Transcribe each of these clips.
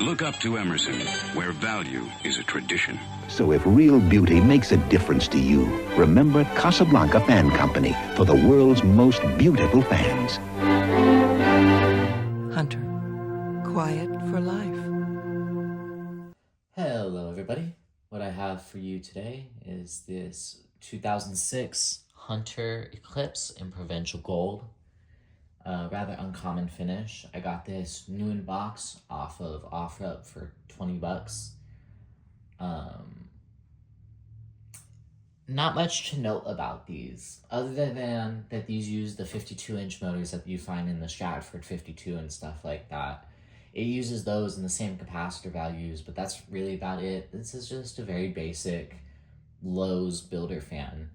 Look up to Emerson, where value is a tradition. So if real beauty makes a difference to you, remember Casablanca Fan Company for the world's most beautiful fans. Hunter, quiet for life. Hello everybody. What I have for you today is this 2006 Hunter Eclipse in Provincial Gold. Rather uncommon finish. I got this new in box off of OfferUp for 20 bucks. Not much to note about these, other than that these use the 52-inch motors that you find in the Stratford 52 and stuff like that. It uses those in the same capacitor values, but that's really about it. This is just a very basic Lowe's builder fan.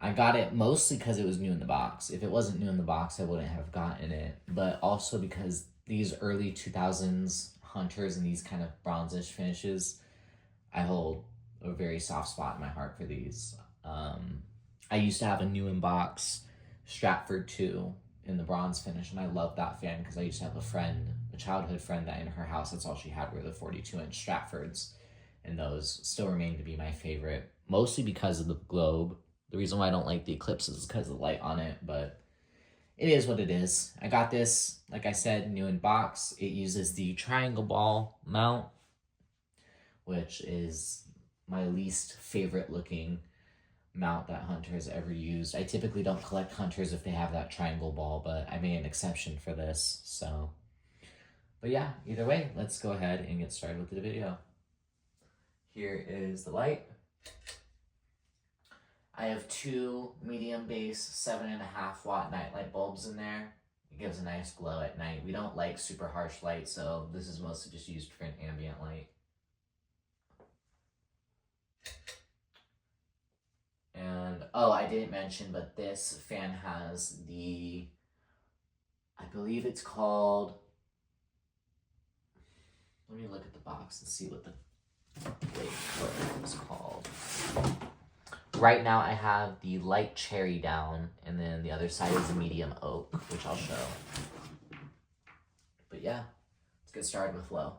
I got it mostly because it was new in the box. If it wasn't new in the box, I wouldn't have gotten it. But also because these early 2000s Hunters and these kind of bronzish finishes, I hold a very soft spot in my heart for these. I used to have a new in box Stratford 2 in the bronze finish, and I loved that fan because I used to have a childhood friend that in her house, that's all she had were the 42-inch Stratfords. And those still remain to be my favorite, mostly because of the globe. The reason why I don't like the Eclipse is because of the light on it, but it is what it is. I got this, like I said, new in box. It uses the triangle ball mount, which is my least favorite looking mount that Hunter has ever used. I typically don't collect Hunters if they have that triangle ball, but I made an exception for this, so. But yeah, either way, let's go ahead and get started with the video. Here is the light. I have two medium base 7.5 watt nightlight bulbs in there. It gives a nice glow at night. We don't like super harsh light, so this is mostly just used for an ambient light. And, oh, I didn't mention, but this fan has the, I believe it's called, let me look at the box and see what the label is called. Right now I have the light cherry down, and then the other side is the medium oak, which I'll show. But yeah, let's get started with low.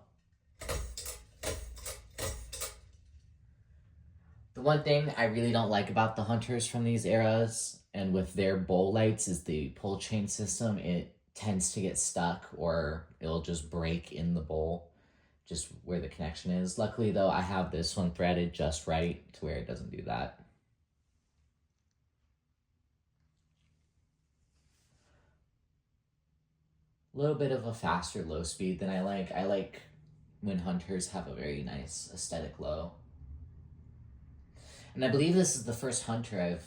The one thing I really don't like about the Hunters from these eras, and with their bowl lights, is the pull chain system. It tends to get stuck, or it'll just break in the bowl, just where the connection is. Luckily though, I have this one threaded just right to where it doesn't do that. A little bit of a faster low speed than I like. I like when Hunters have a very nice aesthetic low. And I believe this is the first Hunter I've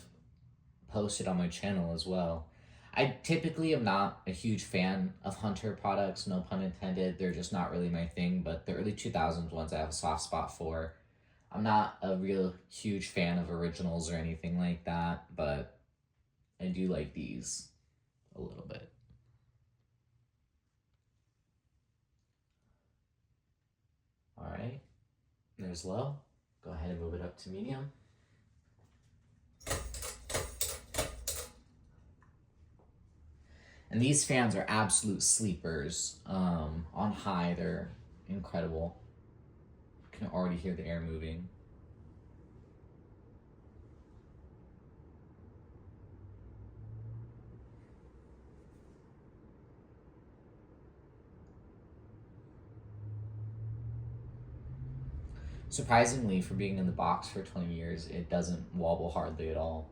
posted on my channel as well. I typically am not a huge fan of Hunter products, no pun intended. They're just not really my thing, but the early 2000s ones I have a soft spot for. I'm not a real huge fan of originals or anything like that, but I do like these a little bit. All right, there's low. Go ahead and move it up to medium. And these fans are absolute sleepers. On high, they're incredible. You can already hear the air moving. Surprisingly, for being in the box for 20 years, it doesn't wobble hardly at all.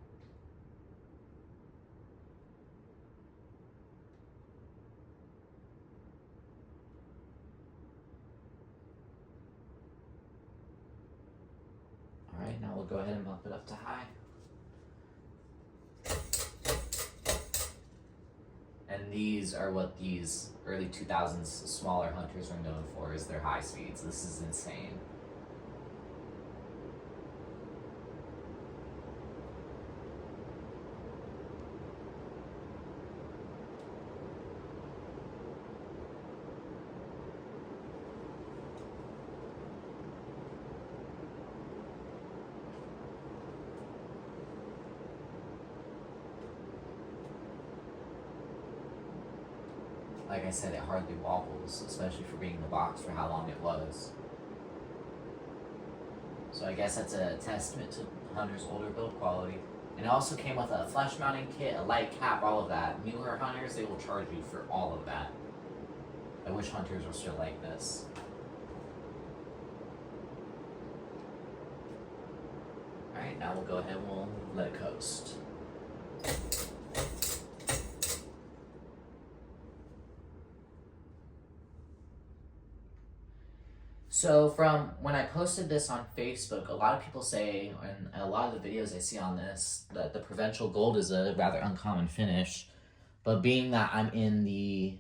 All right, now we'll go ahead and bump it up to high. And these are what these early 2000s smaller Hunters are known for, is their high speeds. This is insane. like I said, it hardly wobbles, especially for being in the box for how long it was. So I guess that's a testament to Hunter's older build quality. And it also came with a flash mounting kit, a light cap, all of that. Newer Hunters, they will charge you for all of that. I wish Hunters were still like this. Alright, now we'll go ahead and we'll let it coast. So from when I posted this on Facebook, a lot of people say, and a lot of the videos I see on this, that the Provincial Gold is a rather uncommon finish. But being that I'm in the,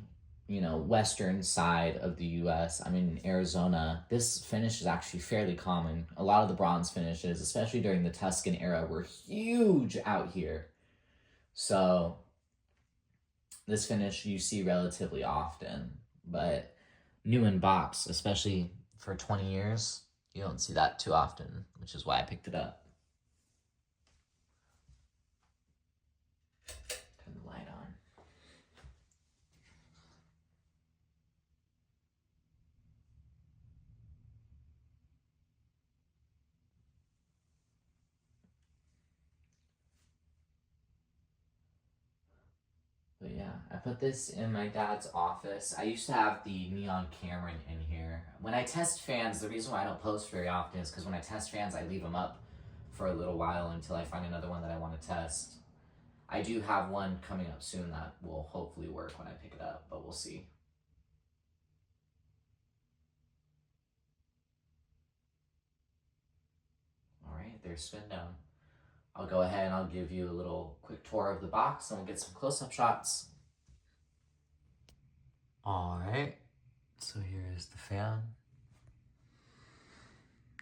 western side of the US, I'm in Arizona, this finish is actually fairly common. A lot of the bronze finishes, especially during the Tuscan era, were huge out here. So this finish you see relatively often, but new in box, especially for 20 years, you don't see that too often, which is why I picked it up. Turn the light on. But yeah, I put this in my dad's office. I used to have the Neon Cameron in here. When I test fans, the reason why I don't post very often is because when I test fans, I leave them up for a little while until I find another one that I want to test. I do have one coming up soon that will hopefully work when I pick it up, but we'll see. All right, there's Spin Down. I'll go ahead and I'll give you a little quick tour of the box and we'll get some close-up shots. All right, so here's the fan.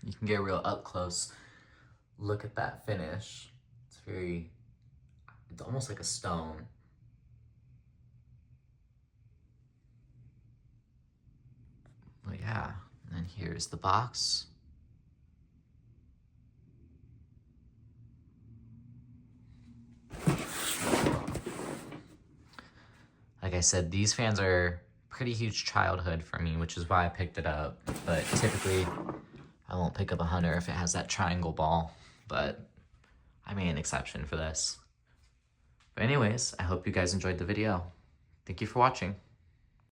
You can get real up close. Look at that finish. It's almost like a stone. But yeah, and here's the box. Like I said, these fans are pretty huge childhood for me, which is why I picked it up. But typically, I won't pick up a Hunter if it has that triangle ball. But I made an exception for this. But anyways, I hope you guys enjoyed the video. Thank you for watching.